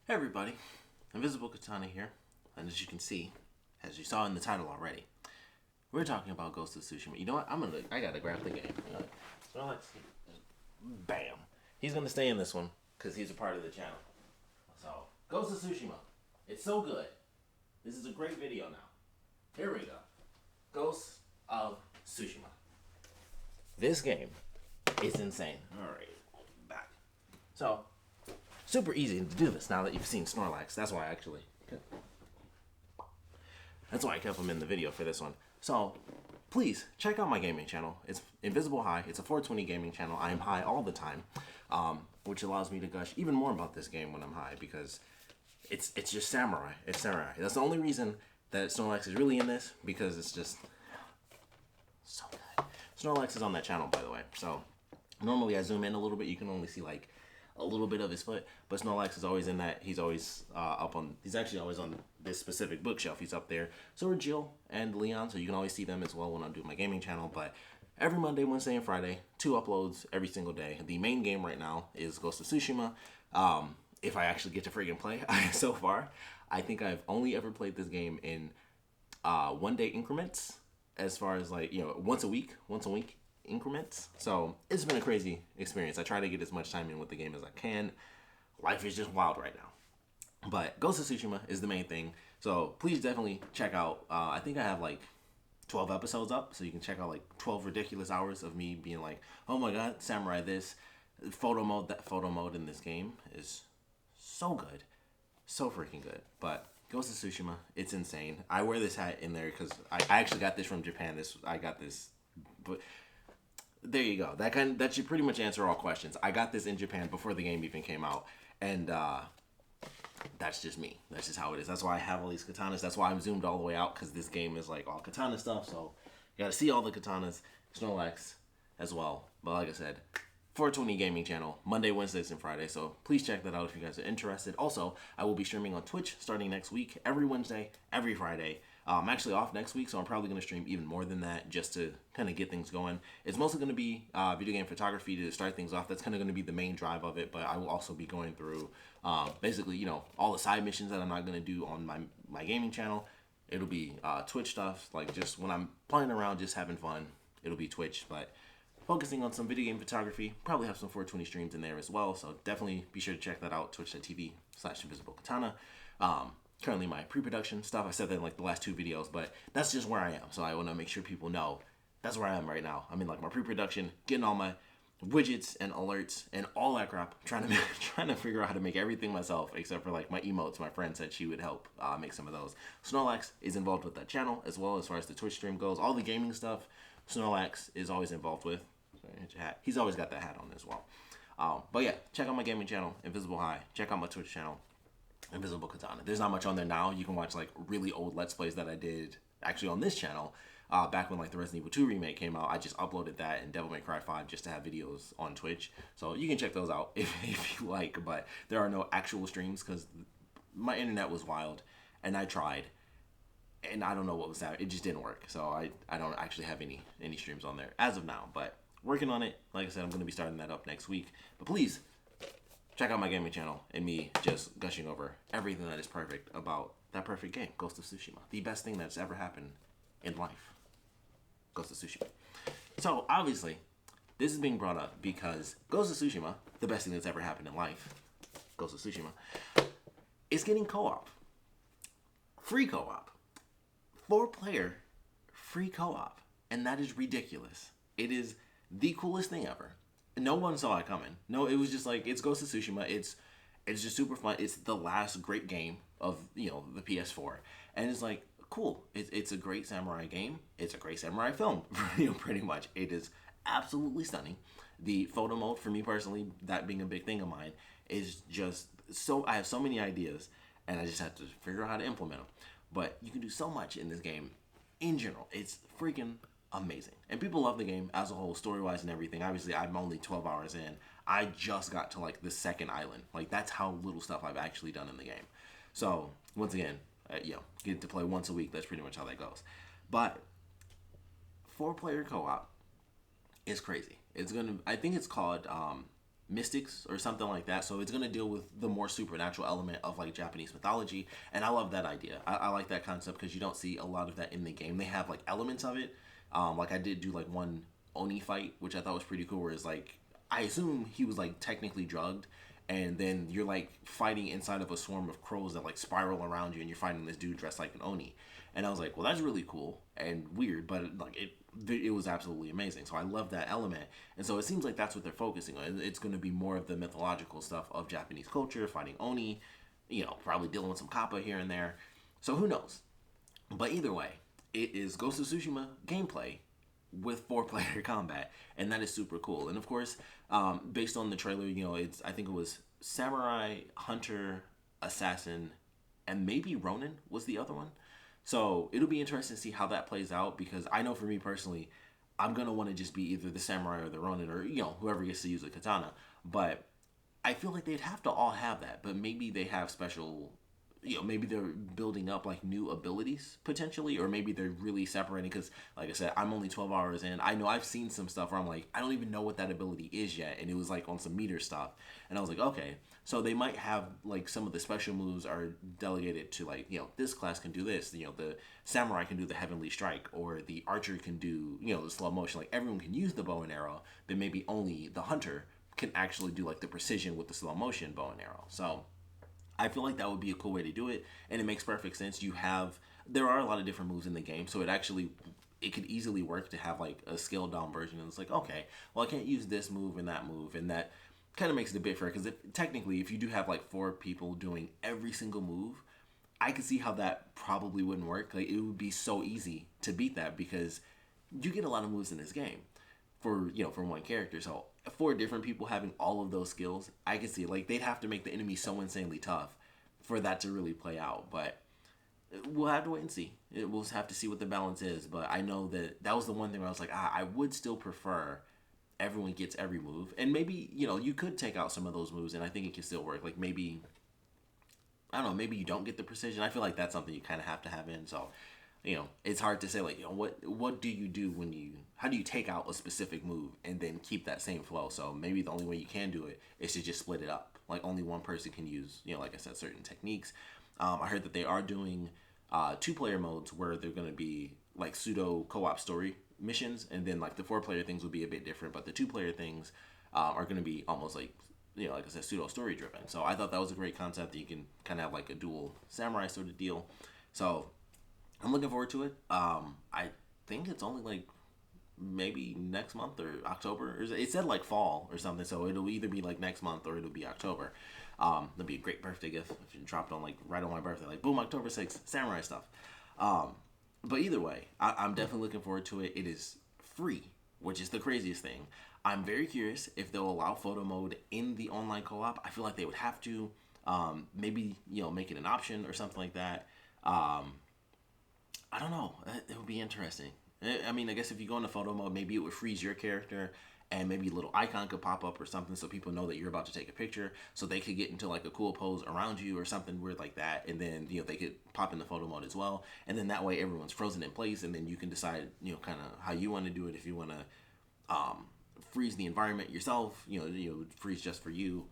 Hey everybody, Invisiblekatana here, and as you can see, as you saw in the title already, we're talking about Ghost of Tsushima. You know what? I gotta grab the game. So let's see. Bam. He's gonna stay in this one because he's a part of the channel. So Ghost of Tsushima. It's so good. This is a great video now. Here we go. Ghost of Tsushima. This game is insane. All right, back. So. Super easy to do this now that you've seen Snorlax. That's why I kept him in the video for this one. So please check out my gaming channel. It's Invisible High. It's a 420 gaming channel. I am high all the time, which allows me to gush even more about this game when I'm high because it's just samurai. It's samurai. That's the only reason that Snorlax is really in this, because it's just so good. Snorlax is on that channel, by the way. So normally I zoom in a little bit. You can only see like a little bit of his foot, but Snorlax is always in that. He's always he's actually always on this specific bookshelf. He's up there. So are Jill and Leon, so you can always see them as well when I'm doing my gaming channel. But every Monday, Wednesday, and Friday, 2 uploads every single day. The main game right now is Ghost of Tsushima. If I actually get to friggin' play, so far, I think I've only ever played this game in 1 day increments, as far as like, once a week increments. So it's been a crazy experience. I try to get as much time in with the game as I can. Life is just wild right now. But Ghost of Tsushima is the main thing. So please definitely check out, I think I have like 12 episodes up, so you can check out like 12 ridiculous hours of me being like, oh my god, samurai this. Photo mode, that photo mode in this game is so good. So freaking good. But Ghost of Tsushima, it's insane. I wear this hat in there because I actually got this from Japan. I got this, but there you go. That should pretty much answer all questions. I got this in Japan before the game even came out, and that's just me. That's just how it is. That's why I have all these katanas. That's why I'm zoomed all the way out, because this game is like all katana stuff. So you got to see all the katanas. Snorlax as well. But like I said, 420 gaming channel, Monday, Wednesdays, and Friday. So please check that out if you guys are interested. Also, I will be streaming on Twitch starting next week, every Wednesday, every Friday. I'm actually off next week, so I'm probably going to stream even more than that just to kind of get things going. It's mostly going to be video game photography to start things off. That's kind of going to be the main drive of it, but I will also be going through basically, all the side missions that I'm not going to do on my gaming channel. It'll be Twitch stuff, like just when I'm playing around, just having fun. It'll be Twitch, but focusing on some video game photography. Probably have some 420 streams in there as well, so definitely be sure to check that out, twitch.tv/Invisiblekatana. Currently my pre-production stuff, I said that in like the last 2 videos, but that's just where I am. So I want to make sure people know that's where I am right now. I mean, like my pre-production, getting all my widgets and alerts and all that crap, trying to figure out how to make everything myself, except for like my emotes. My friend said she would help make some of those. Snorlax is involved with that channel as well, as far as the Twitch stream goes. All the gaming stuff, Snorlax is always involved with. Hat. He's always got that hat on as well. But yeah, check out my gaming channel, Invisible High. Check out my Twitch channel, Invisiblekatana. There's not much on there now. You can watch like really old Let's Plays that I did actually on this channel back when like the Resident Evil 2 remake came out. I just uploaded that, and Devil May Cry 5 just to have videos on Twitch. So you can check those out if you like. But there are no actual streams because my internet was wild, and I tried, and I don't know what was that. It just didn't work. So I don't actually have any streams on there as of now. But working on it. Like I said, I'm going to be starting that up next week. But please check out my gaming channel and me just gushing over everything that is perfect about that perfect game, Ghost of Tsushima. The best thing that's ever happened in life, Ghost of Tsushima. So obviously, this is being brought up because Ghost of Tsushima, the best thing that's ever happened in life, Ghost of Tsushima, is getting co-op. Free co-op. 4-player free co-op. And that is ridiculous. It is the coolest thing ever. No one saw it coming. No, it was just like, it's Ghost of Tsushima. It's just super fun. It's the last great game of, the PS4. And it's like, cool. It's a great samurai game. It's a great samurai film, pretty much. It is absolutely stunning. The photo mode, for me personally, that being a big thing of mine, is just so, I have so many ideas, and I just have to figure out how to implement them. But you can do so much in this game in general. It's freaking amazing. And people love the game as a whole, story-wise and everything. Obviously, I'm only 12 hours in. I just got to like the second island. Like, that's how little stuff I've actually done in the game. So once again, get to play once a week. That's pretty much how that goes. But 4-player co-op is crazy. I think it's called mystics or something like that. So it's going to deal with the more supernatural element of like Japanese mythology, and I love that idea. I like that concept because you don't see a lot of that in the game. They have like elements of it. Like I did do like one Oni fight, which I thought was pretty cool. Where it's like I assume he was like technically drugged, and then you're like fighting inside of a swarm of crows that like spiral around you, and you're fighting this dude dressed like an Oni. And I was like, well, that's really cool and weird, but like it was absolutely amazing. So I love that element, and so it seems like that's what they're focusing on. It's going to be more of the mythological stuff of Japanese culture, fighting Oni, probably dealing with some Kappa here and there. So who knows? But either way, it is Ghost of Tsushima gameplay with 4-player combat, and that is super cool. And of course, based on the trailer, I think it was samurai, hunter, assassin, and maybe Ronin was the other one. So it'll be interesting to see how that plays out, because I know for me personally, I'm gonna want to just be either the samurai or the Ronin, or whoever gets to use a katana. But I feel like they'd have to all have that, but maybe they have special, maybe they're building up like new abilities potentially, or maybe they're really separating. Because, like I said, I'm only 12 hours in. I know I've seen some stuff where I'm like, I don't even know what that ability is yet, and it was like on some meter stuff, and I was like, okay, so they might have like some of the special moves are delegated to like, this class can do this, the samurai can do the heavenly strike, or the archer can do, the slow motion. Like everyone can use the bow and arrow, but maybe only the hunter can actually do like the precision with the slow motion bow and arrow. So I feel like that would be a cool way to do it, and it makes perfect sense. There are a lot of different moves in the game, so it could easily work to have like a scaled down version. And it's like, okay, well, I can't use this move, and that kind of makes it a bit fair, because technically, if you do have like 4 people doing every single move, I could see how that probably wouldn't work. Like it would be so easy to beat that, because you get a lot of moves in this game for one character. So 4 different people having all of those skills, I can see like they'd have to make the enemy so insanely tough for that to really play out. But we'll have to wait and see. We'll have to see what the balance is. But I know that was the one thing where I was like, I would still prefer everyone gets every move, and maybe you could take out some of those moves, and I think it can still work. Like maybe, I don't know, maybe you don't get the precision. I feel like that's something you kind of have to have in. So it's hard to say like, what do you do how do you take out a specific move and then keep that same flow? So maybe the only way you can do it is to just split it up. Like only one person can use, like I said, certain techniques. I heard that they are doing 2-player modes where they're going to be like pseudo co-op story missions, and then like the 4-player things will be a bit different, but the 2-player things are going to be almost like, like I said, pseudo story driven. So I thought that was a great concept, that you can kind of have like a dual samurai sort of deal. So I'm looking forward to it. I think it's only like maybe next month or October. It said like fall or something, so it'll either be like next month or it'll be October. That'd be a great birthday gift if you dropped on like right on my birthday, like boom, October 6th, samurai stuff. But either way, I'm definitely looking forward to it. It is free, which is the craziest thing. I'm very curious if they'll allow photo mode in the online co-op. I feel like they would have to. Maybe make it an option or something like that. I don't know. It would be interesting. I mean, I guess if you go into photo mode, maybe it would freeze your character, and maybe a little icon could pop up or something, so people know that you're about to take a picture, so they could get into like a cool pose around you or something weird like that, and then they could pop into photo mode as well, and then that way everyone's frozen in place, and then you can decide kind of how you want to do it. If you want to freeze the environment yourself, freeze just for you,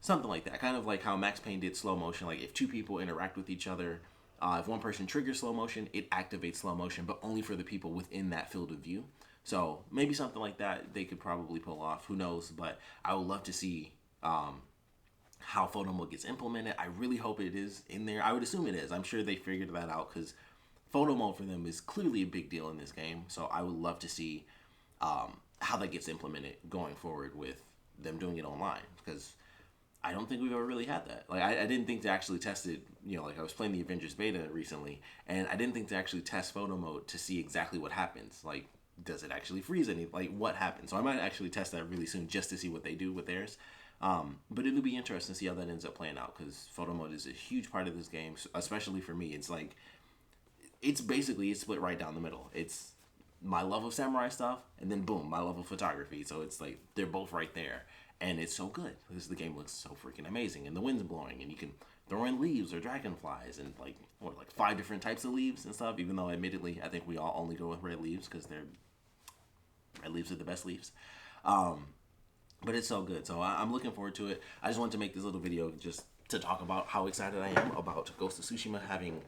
something like that. Kind of like how Max Payne did slow motion. Like if 2 people interact with each other, if one person triggers slow motion, it activates slow motion, but only for the people within that field of view. So maybe something like that they could probably pull off. Who knows? But I would love to see how photo mode gets implemented. I really hope it is in there. I would assume it is. I'm sure they figured that out, because photo mode for them is clearly a big deal in this game. So I would love to see how that gets implemented going forward with them doing it online, because I don't think we've ever really had that. Like I didn't think to actually test it. Like I was playing the Avengers beta recently, and I didn't think to actually test photo mode to see exactly what happens. Like, does it actually freeze any? Like, what happens? So I might actually test that really soon, just to see what they do with theirs. But it'll be interesting to see how that ends up playing out, because photo mode is a huge part of this game, especially for me. It's like, it's split right down the middle. It's my love of samurai stuff, and then boom, my love of photography. So it's like they're both right there. And it's so good because the game looks so freaking amazing, and the wind's blowing, and you can throw in leaves or dragonflies, and like 5 different types of leaves and stuff. Even though, admittedly, I think we all only go with red leaves, because red leaves are the best leaves. But it's so good. So I'm looking forward to it. I just wanted to make this little video just to talk about how excited I am about Ghost of Tsushima having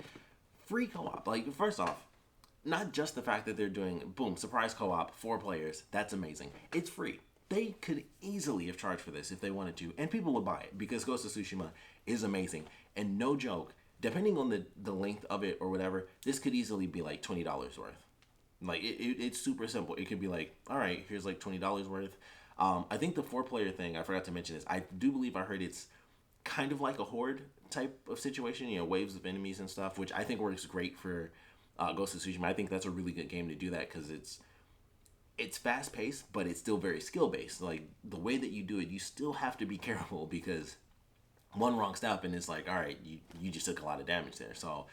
free co-op. Like, first off, not just the fact that they're doing, boom, surprise co-op, 4 players. That's amazing. It's free. They could easily have charged for this if they wanted to, and people would buy it because Ghost of Tsushima is amazing. And no joke, depending on the length of it or whatever, this could easily be like $20 worth. Like, it's super simple. It could be like, all right, here's like $20 worth. I think the 4-player thing, I forgot to mention this. I do believe I heard it's kind of like a horde type of situation, you know, waves of enemies and stuff, which I think works great for Ghost of Tsushima. I think that's a really good game to do that because it's fast paced, but it's still very skill based. Like, the way that you do it, you still have to be careful because one wrong step and it's like, all right, you just took a lot of damage there. So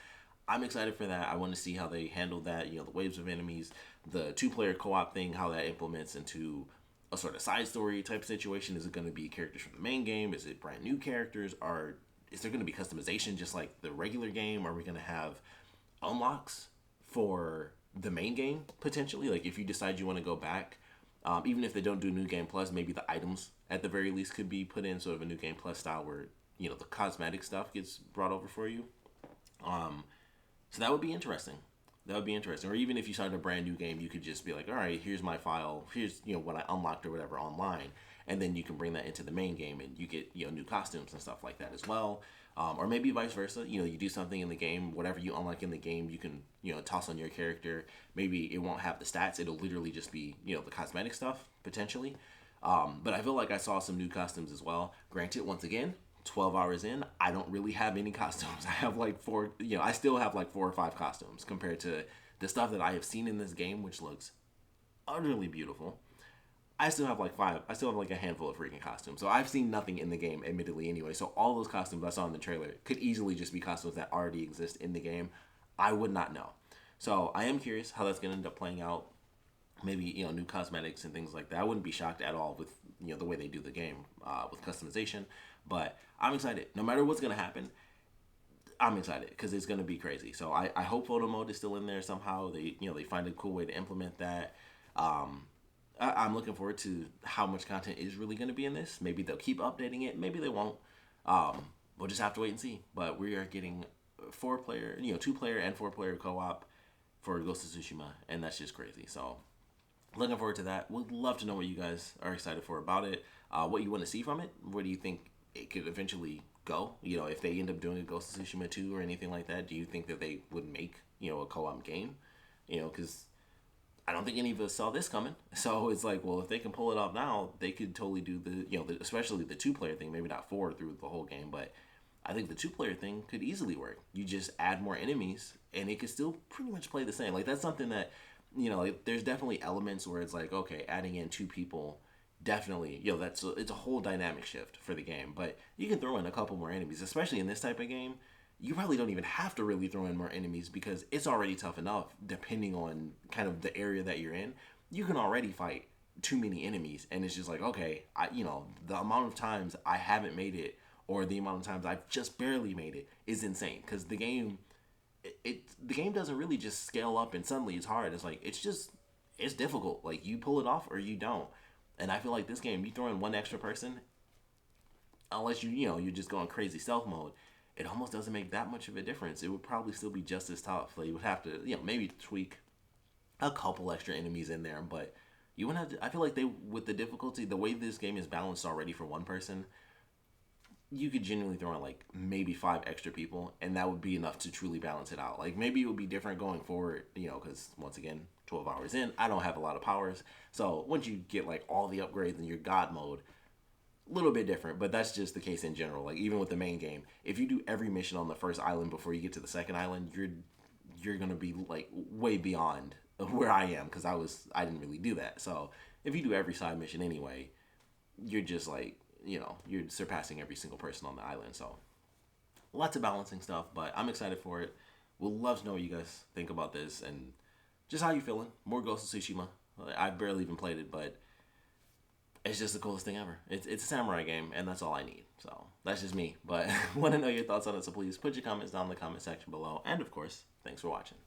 I'm excited for that. I want to see how they handle that, you know, the waves of enemies, the 2-player co-op thing, how that implements into a sort of side story type situation. Is it going to be characters from the main game? Is it brand new characters? Is there going to be customization just like the regular game? Are we going to have unlocks for the main game potentially? Like, if you decide you want to go back, even if they don't do New Game Plus, maybe the items at the very least could be put in sort of a New Game Plus style where, you know, the cosmetic stuff gets brought over for you. So that would be interesting. That would be interesting. Or even if you started a brand new game, you could just be like, all right, here's my file. Here's, you know, what I unlocked or whatever online. And then you can bring that into the main game and you get, you know, new costumes and stuff like that as well. Or maybe vice versa. You know, you do something in the game, whatever you unlock in the game, you can, you know, toss on your character. Maybe it won't have the stats. It'll literally just be, you know, the cosmetic stuff, potentially. But I feel like I saw some new costumes as well. Granted, once again, 12 hours in, I don't really have any costumes. I have like 4, you know, I still have like 4 or 5 costumes compared to the stuff that I have seen in this game, which looks utterly beautiful. I still have like 5, I still have like a handful of freaking costumes. So I've seen nothing in the game, admittedly, anyway. So all those costumes I saw in the trailer could easily just be costumes that already exist in the game. I would not know. So I am curious how that's going to end up playing out. Maybe, you know, new cosmetics and things like that. I wouldn't be shocked at all with, you know, the way they do the game with customization. But I'm excited. No matter what's going to happen, I'm excited because it's going to be crazy. So I hope photo mode is still in there somehow. They, you know, they find a cool way to implement that. I'm looking forward to how much content is really going to be in this. Maybe they'll keep updating it. Maybe they won't. We'll just have to wait and see. But we are getting 4-player, you know, 2-player and 4-player co-op for Ghost of Tsushima, and that's just crazy. So looking forward to that. Would love to know what you guys are excited for about it. What you want to see from it. Where do you think it could eventually go? You know, if they end up doing a Ghost of Tsushima 2 or anything like that, do you think that they would make, you know, a co-op game? You know, because I don't think any of us saw this coming. So it's like, well, if they can pull it off now, they could totally do the, you know, especially the 2-player thing, maybe not 4 through the whole game, but I think the 2-player thing could easily work. You just add more enemies and it could still pretty much play the same. Like, that's something that, you know, like, there's definitely elements where it's like, okay, adding in 2 people, definitely, you know, it's a whole dynamic shift for the game. But you can throw in a couple more enemies, especially in this type of game. You probably don't even have to really throw in more enemies because it's already tough enough depending on kind of the area that you're in. You can already fight too many enemies and it's just like, okay, you know, the amount of times I haven't made it or the amount of times I've just barely made it is insane because the game doesn't really just scale up and suddenly it's hard. It's like, it's difficult. Like, you pull it off or you don't. And I feel like this game, you throw in one extra person, unless you're just going crazy stealth mode, it almost doesn't make that much of a difference. It would probably still be just as tough. Like, you would have to, you know, maybe tweak a couple extra enemies in there, but you wouldn't have to. I feel like with the difficulty, the way this game is balanced already for one person, you could genuinely throw in like maybe 5 extra people, and that would be enough to truly balance it out. Like, maybe it would be different going forward, you know, because once again, 12 hours in, I don't have a lot of powers. So once you get like all the upgrades in your God mode, a little bit different, but that's just the case in general. Like, even with the main game, if you do every mission on the first island before you get to the second island, you're gonna be like way beyond where I am because I didn't really do that. So if you do every side mission anyway, you're just like, you know, you're surpassing every single person on the island. So lots of balancing stuff, but I'm excited for it. We'll love to know what you guys think about this and just how you feeling. More Ghost of Tsushima. I barely even played it, but it's just the coolest thing ever. It's a samurai game, and that's all I need. So that's just me. But want to know your thoughts on it, so please put your comments down in the comment section below. And of course, thanks for watching.